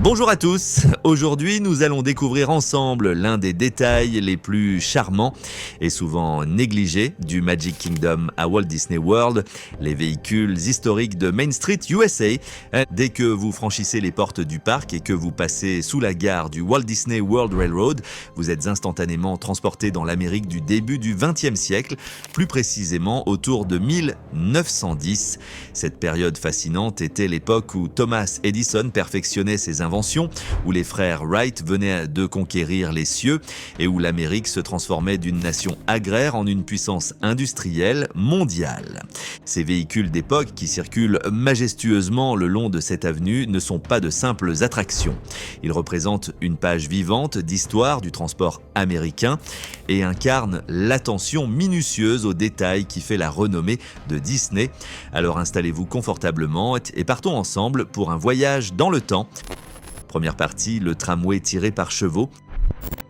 Bonjour à tous, aujourd'hui nous allons découvrir ensemble l'un des détails les plus charmants et souvent négligés du Magic Kingdom à Walt Disney World, les véhicules historiques de Main Street USA. Dès que vous franchissez les portes du parc et que vous passez sous la gare du Walt Disney World Railroad, vous êtes instantanément transporté dans l'Amérique du début du XXe siècle, plus précisément autour de 1910. Cette période fascinante était l'époque où Thomas Edison perfectionnait ses inventions, où les frères Wright venaient de conquérir les cieux et où l'Amérique se transformait d'une nation agraire en une puissance industrielle mondiale. Ces véhicules d'époque qui circulent majestueusement le long de cette avenue ne sont pas de simples attractions. Ils représentent une page vivante d'histoire du transport américain et incarnent l'attention minutieuse aux détails qui fait la renommée de Disney. Alors installez-vous confortablement et partons ensemble pour un voyage dans le temps. Première partie, le tramway tiré par chevaux.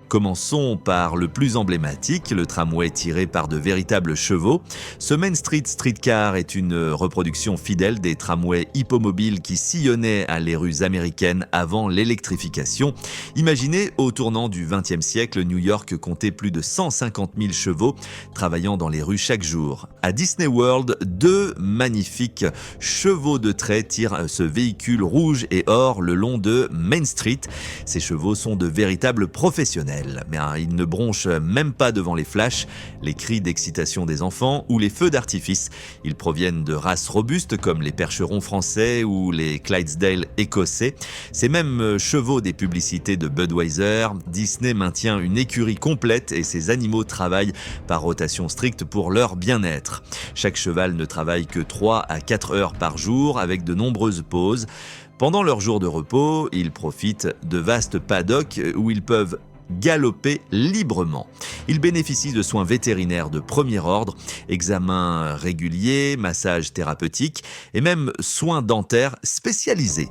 Commençons par le plus emblématique, le tramway tiré par de véritables chevaux. Ce Main Street Streetcar est une reproduction fidèle des tramways hippomobiles qui sillonnaient les rues américaines avant l'électrification. Imaginez, au tournant du XXe siècle, New York comptait plus de 150 000 chevaux travaillant dans les rues chaque jour. À Disney World, deux magnifiques chevaux de trait tirent ce véhicule rouge et or le long de Main Street. Ces chevaux sont de véritables professionnels. Mais ils ne bronchent même pas devant les flashs, les cris d'excitation des enfants ou les feux d'artifice. Ils proviennent de races robustes comme les percherons français ou les Clydesdale écossais. Ces mêmes chevaux des publicités de Budweiser, Disney maintient une écurie complète et ses animaux travaillent par rotation stricte pour leur bien-être. Chaque cheval ne travaille que 3 à 4 heures par jour avec de nombreuses pauses. Pendant leurs jours de repos, ils profitent de vastes paddocks où ils peuvent galoper librement. Ils bénéficient de soins vétérinaires de premier ordre, examens réguliers, massages thérapeutiques et même soins dentaires spécialisés.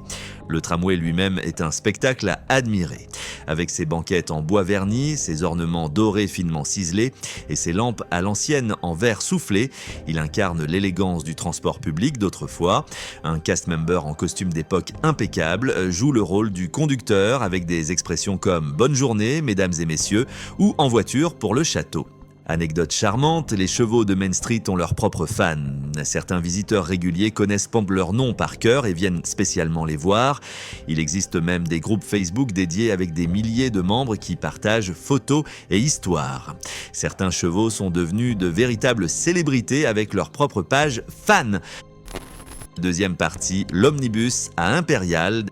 Le tramway lui-même est un spectacle à admirer. Avec ses banquettes en bois verni, ses ornements dorés finement ciselés et ses lampes à l'ancienne en verre soufflé, il incarne l'élégance du transport public d'autrefois. Un cast member en costume d'époque impeccable joue le rôle du conducteur avec des expressions comme « Bonne journée, mesdames et messieurs » ou « En voiture pour le château ». Anecdote charmante, les chevaux de Main Street ont leurs propres fans. Certains visiteurs réguliers connaissent leur nom par cœur et viennent spécialement les voir. Il existe même des groupes Facebook dédiés avec des milliers de membres qui partagent photos et histoires. Certains chevaux sont devenus de véritables célébrités avec leur propre page fan. Deuxième partie, l'omnibus à Impérial.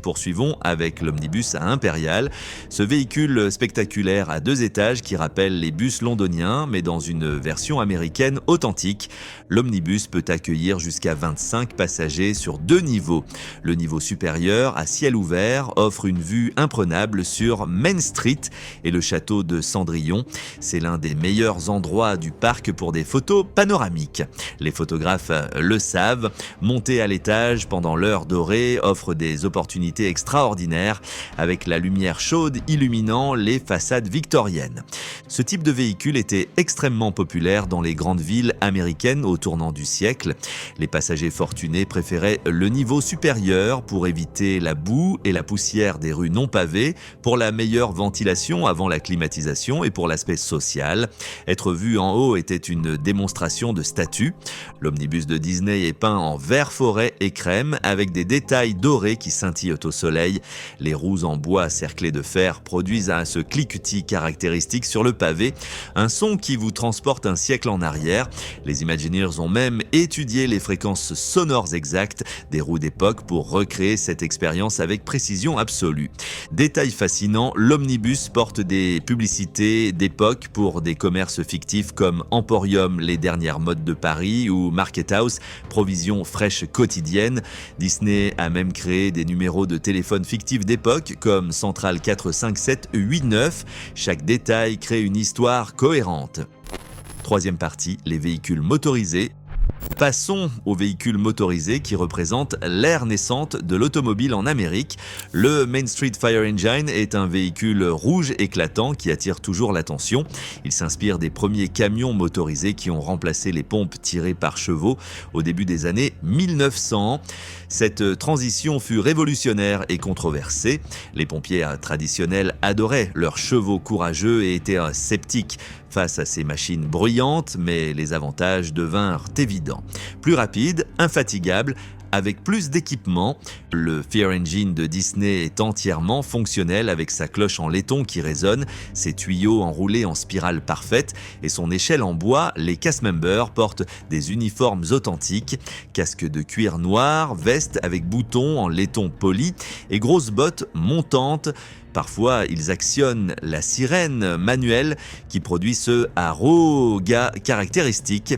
Poursuivons avec l'omnibus à Impérial, ce véhicule spectaculaire à 2 étages qui rappelle les bus londoniens mais dans une version américaine authentique. L'omnibus peut accueillir jusqu'à 25 passagers sur 2 niveaux. Le niveau supérieur, à ciel ouvert, offre une vue imprenable sur Main Street et le château de Cendrillon. C'est l'un des meilleurs endroits du parc pour des photos panoramiques. Les photographes le savent, monter à l'étage pendant l'heure dorée offre des opportunités extraordinaires avec la lumière chaude illuminant les façades victoriennes. Ce type de véhicule était extrêmement populaire dans les grandes villes américaines au tournant du siècle. Les passagers fortunés préféraient le niveau supérieur pour éviter la boue et la poussière des rues non pavées, pour la meilleure ventilation avant la climatisation et pour l'aspect social. Être vu en haut était une démonstration de statut. L'omnibus de Disney est peint en vert forêt et crème avec des détails dorés qui scintillent au soleil. Les roues en bois cerclées de fer produisent ce cliquetis caractéristique sur le pavé, un son qui vous transporte un siècle en arrière. Les Imagineers ont même étudié les fréquences sonores exactes des roues d'époque pour recréer cette expérience avec précision absolue. Détail fascinant, l'omnibus porte des publicités d'époque pour des commerces fictifs comme Emporium, les dernières modes de Paris, ou Market House, provisions fraîches quotidiennes. Disney a même créé des numéros de téléphone fictifs d'époque comme Central 45789. Chaque détail crée une histoire cohérente. Troisième partie, les véhicules motorisés. Passons aux véhicules motorisés qui représentent l'ère naissante de l'automobile en Amérique. Le Main Street Fire Engine est un véhicule rouge éclatant qui attire toujours l'attention. Il s'inspire des premiers camions motorisés qui ont remplacé les pompes tirées par chevaux au début des années 1900. Cette transition fut révolutionnaire et controversée. Les pompiers traditionnels adoraient leurs chevaux courageux et étaient sceptiques face à ces machines bruyantes, mais les avantages devinrent évidents. Plus rapide, infatigable, avec plus d'équipements, le Fear Engine de Disney est entièrement fonctionnel avec sa cloche en laiton qui résonne, ses tuyaux enroulés en spirale parfaite et son échelle en bois. Les cast-members portent des uniformes authentiques, casque de cuir noir, veste avec boutons en laiton poli et grosses bottes montantes. Parfois, ils actionnent la sirène manuelle qui produit ce aroga caractéristique.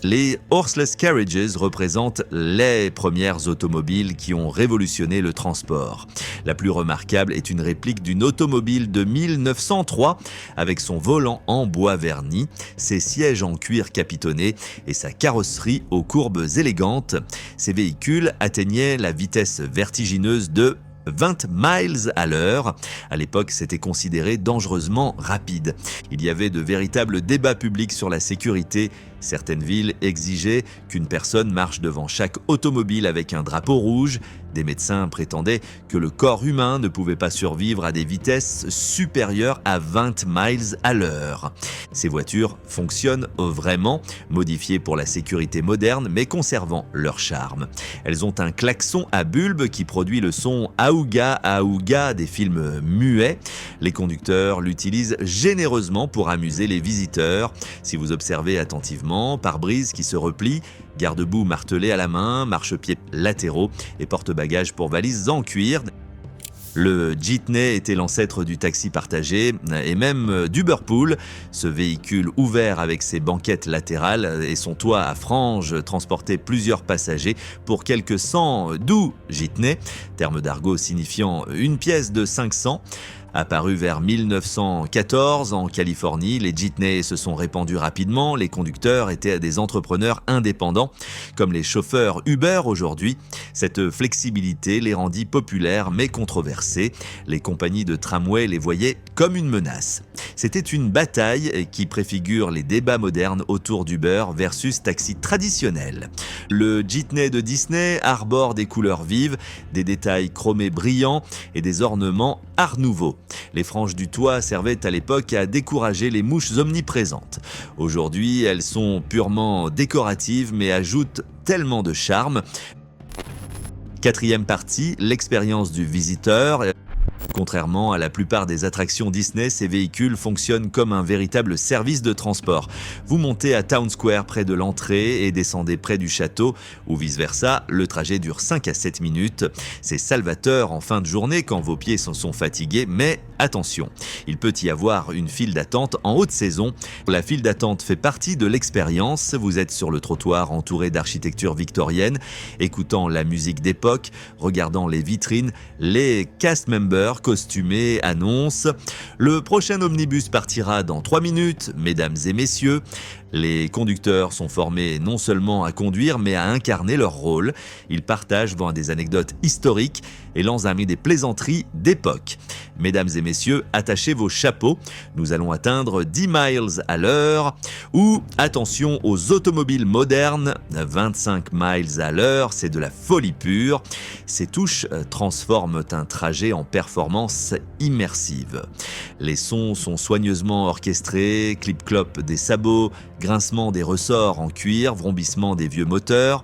Les Horseless Carriages représentent les premières automobiles qui ont révolutionné le transport. La plus remarquable est une réplique d'une automobile de 1903 avec son volant en bois verni, ses sièges en cuir capitonné et sa carrosserie aux courbes élégantes. Ces véhicules atteignaient la vitesse vertigineuse de 20 miles à l'heure. À l'époque, c'était considéré dangereusement rapide. Il y avait de véritables débats publics sur la sécurité. Certaines villes exigeaient qu'une personne marche devant chaque automobile avec un drapeau rouge. Des médecins prétendaient que le corps humain ne pouvait pas survivre à des vitesses supérieures à 20 miles à l'heure. Ces voitures fonctionnent vraiment, modifiées pour la sécurité moderne, mais conservant leur charme. Elles ont un klaxon à bulbe qui produit le son Aouga Aouga des films muets. Les conducteurs l'utilisent généreusement pour amuser les visiteurs. Si vous observez attentivement, pare-brise qui se replie, garde-boue martelé à la main, marchepieds latéraux et porte-bagages pour valises en cuir. Le Jitney était l'ancêtre du taxi partagé et même d'Uberpool. Ce véhicule ouvert avec ses banquettes latérales et son toit à franges transportait plusieurs passagers pour quelques cents doux Jitney, terme d'argot signifiant une pièce de 500. Apparu vers 1914 en Californie, les Jitney se sont répandus rapidement. Les conducteurs étaient des entrepreneurs indépendants, comme les chauffeurs Uber aujourd'hui. Cette flexibilité les rendit populaires mais controversés. Les compagnies de tramway les voyaient comme une menace. C'était une bataille qui préfigure les débats modernes autour d'Uber versus taxi traditionnel. Le Jitney de Disney arbore des couleurs vives, des détails chromés brillants et des ornements Art Nouveau. Les franges du toit servaient à l'époque à décourager les mouches omniprésentes. Aujourd'hui, elles sont purement décoratives mais ajoutent tellement de charme. Quatrième partie, l'expérience du visiteur. Contrairement à la plupart des attractions Disney, ces véhicules fonctionnent comme un véritable service de transport. Vous montez à Town Square près de l'entrée et descendez près du château, ou vice-versa, le trajet dure 5 à 7 minutes. C'est salvateur en fin de journée quand vos pieds sont fatigués, mais attention, il peut y avoir une file d'attente en haute saison. La file d'attente fait partie de l'expérience. Vous êtes sur le trottoir entouré d'architecture victorienne, écoutant la musique d'époque, regardant les vitrines, les cast members costumés annoncent « Le prochain omnibus partira dans 3 minutes, mesdames et messieurs ». Les conducteurs sont formés non seulement à conduire, mais à incarner leur rôle. Ils partagent des anecdotes historiques et lancent des plaisanteries d'époque. Mesdames et messieurs, attachez vos chapeaux. Nous allons atteindre 10 miles à l'heure. Ou attention aux automobiles modernes, 25 miles à l'heure, c'est de la folie pure. Ces touches transforment un trajet en performance immersive. Les sons sont soigneusement orchestrés, clip-clop des sabots, grincement des ressorts en cuir, vrombissement des vieux moteurs.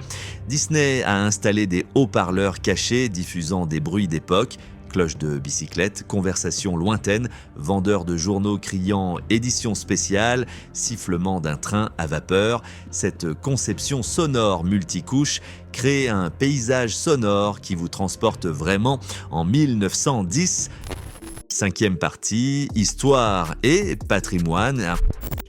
Disney a installé des haut-parleurs cachés diffusant des bruits d'époque, cloches de bicyclette, conversations lointaines, vendeurs de journaux criant « édition spéciale », sifflement d'un train à vapeur. Cette conception sonore multicouche crée un paysage sonore qui vous transporte vraiment en 1910. Cinquième partie, histoire et patrimoine.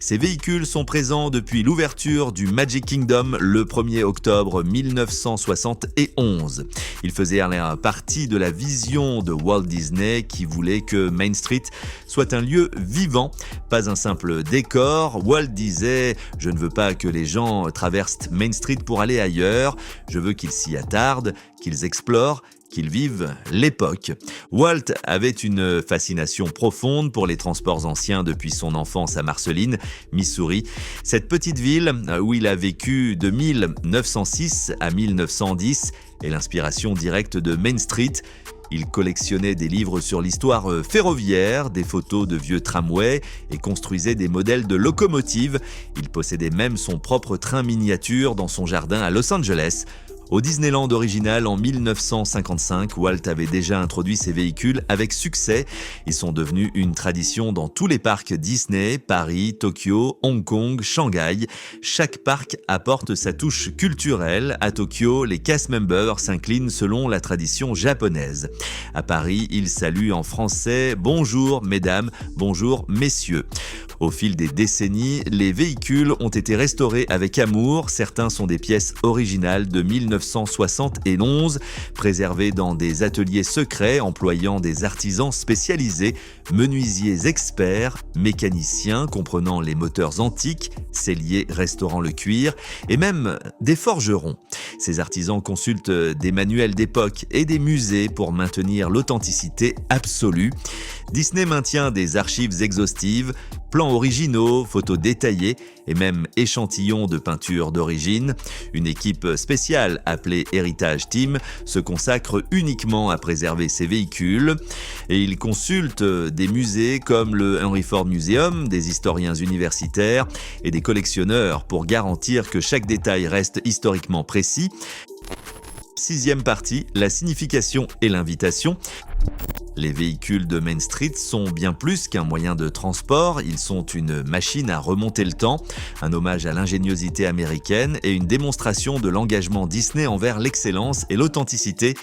Ces véhicules sont présents depuis l'ouverture du Magic Kingdom le 1er octobre 1971. Ils faisaient partie de la vision de Walt Disney qui voulait que Main Street soit un lieu vivant, pas un simple décor. Walt disait « Je ne veux pas que les gens traversent Main Street pour aller ailleurs, je veux qu'ils s'y attardent, qu'ils explorent, qu'ils vivent l'époque. » Walt avait une fascination profonde pour les transports anciens depuis son enfance à Marceline, Missouri. Cette petite ville où il a vécu de 1906 à 1910 est l'inspiration directe de Main Street. Il collectionnait des livres sur l'histoire ferroviaire, des photos de vieux tramways et construisait des modèles de locomotives. Il possédait même son propre train miniature dans son jardin à Los Angeles. Au Disneyland original, en 1955, Walt avait déjà introduit ces véhicules avec succès. Ils sont devenus une tradition dans tous les parcs Disney, Paris, Tokyo, Hong Kong, Shanghai. Chaque parc apporte sa touche culturelle. À Tokyo, les cast members s'inclinent selon la tradition japonaise. À Paris, ils saluent en français « Bonjour mesdames, bonjour messieurs ». Au fil des décennies, les véhicules ont été restaurés avec amour. Certains sont des pièces originales de 1971, préservées dans des ateliers secrets employant des artisans spécialisés, menuisiers experts, mécaniciens comprenant les moteurs antiques, selliers restaurant le cuir et même des forgerons. Ces artisans consultent des manuels d'époque et des musées pour maintenir l'authenticité absolue. Disney maintient des archives exhaustives, plans originaux, photos détaillées et même échantillons de peintures d'origine. Une équipe spéciale appelée Heritage Team se consacre uniquement à préserver ces véhicules et il consulte des musées comme le Henry Ford Museum, des historiens universitaires et des collectionneurs pour garantir que chaque détail reste historiquement précis. Sixième partie, la signification et l'invitation. Les véhicules de Main Street sont bien plus qu'un moyen de transport, ils sont une machine à remonter le temps, un hommage à l'ingéniosité américaine et une démonstration de l'engagement Disney envers l'excellence et l'authenticité.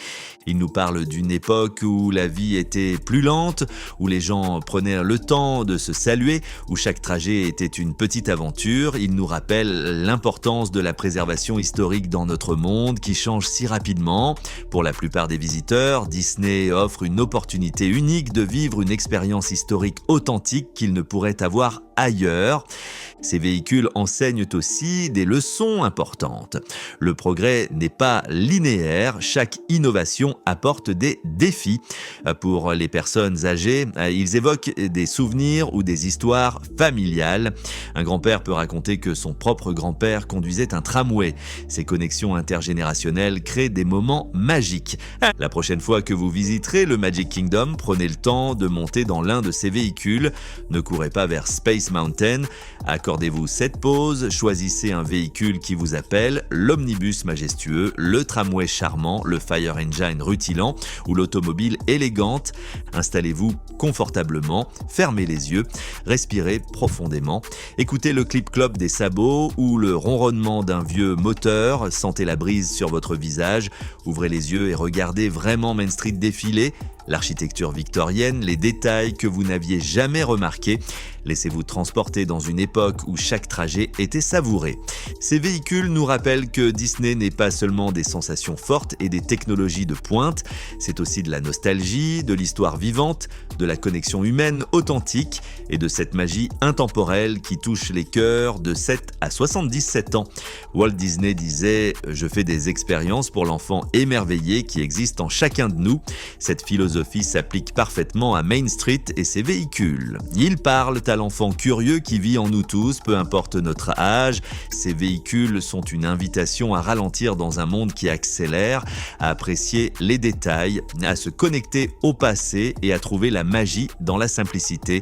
Ils nous parlent d'une époque où la vie était plus lente, où les gens prenaient le temps de se saluer, où chaque trajet était une petite aventure. Ils nous rappellent l'importance de la préservation historique dans notre monde qui change si rapidement. Pour la plupart des visiteurs, Disney offre une opportunité unique de vivre une expérience historique authentique qu'ils ne pourraient avoir ailleurs. Ces véhicules enseignent aussi des leçons importantes. Le progrès n'est pas linéaire, chaque innovation apporte des défis. Pour les personnes âgées, ils évoquent des souvenirs ou des histoires familiales. Un grand-père peut raconter que son propre grand-père conduisait un tramway. Ces connexions intergénérationnelles créent des moments magiques. La prochaine fois que vous visiterez le Magic Kingdom, prenez le temps de monter dans l'un de ces véhicules. Ne courez pas vers Space Mountain. Accordez-vous cette pause, choisissez un véhicule qui vous appelle, l'omnibus majestueux, le tramway charmant, le fire engine rutilant ou l'automobile élégante. Installez-vous confortablement, fermez les yeux, respirez profondément, écoutez le clip-clop des sabots ou le ronronnement d'un vieux moteur, sentez la brise sur votre visage, ouvrez les yeux et regardez vraiment Main Street défiler. L'architecture victorienne, les détails que vous n'aviez jamais remarqués. Laissez-vous transporter dans une époque où chaque trajet était savouré. Ces véhicules nous rappellent que Disney n'est pas seulement des sensations fortes et des technologies de pointe, c'est aussi de la nostalgie, de l'histoire vivante, de la connexion humaine authentique et de cette magie intemporelle qui touche les cœurs de 7 à 77 ans. Walt Disney disait « Je fais des expériences pour l'enfant émerveillé qui existe en chacun de nous ». Cette philosophie s'applique parfaitement à Main Street et ses véhicules. Ils parlent à l'enfant curieux qui vit en nous tous, peu importe notre âge. Ces véhicules sont une invitation à ralentir dans un monde qui accélère, à apprécier les détails, à se connecter au passé et à trouver la magie dans la simplicité.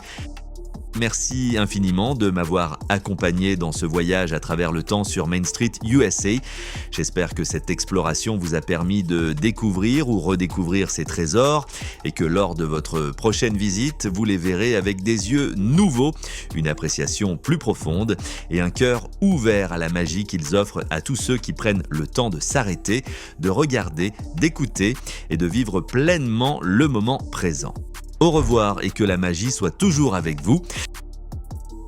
Merci infiniment de m'avoir accompagné dans ce voyage à travers le temps sur Main Street USA. J'espère que cette exploration vous a permis de découvrir ou redécouvrir ces trésors et que lors de votre prochaine visite, vous les verrez avec des yeux nouveaux, une appréciation plus profonde et un cœur ouvert à la magie qu'ils offrent à tous ceux qui prennent le temps de s'arrêter, de regarder, d'écouter et de vivre pleinement le moment présent. Au revoir et que la magie soit toujours avec vous.